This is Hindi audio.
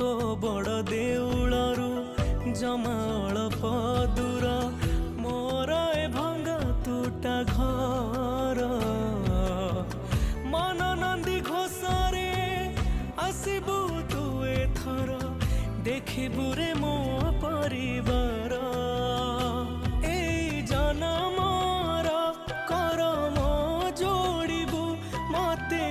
तो बड़ देउलरू जमा अल्प दूर मोर ए भंगा टूटा घर मन नंदी घोषारे आसबू तू एथर देखिबू रे मो परिवार ए जनमर करम जोड़बू मते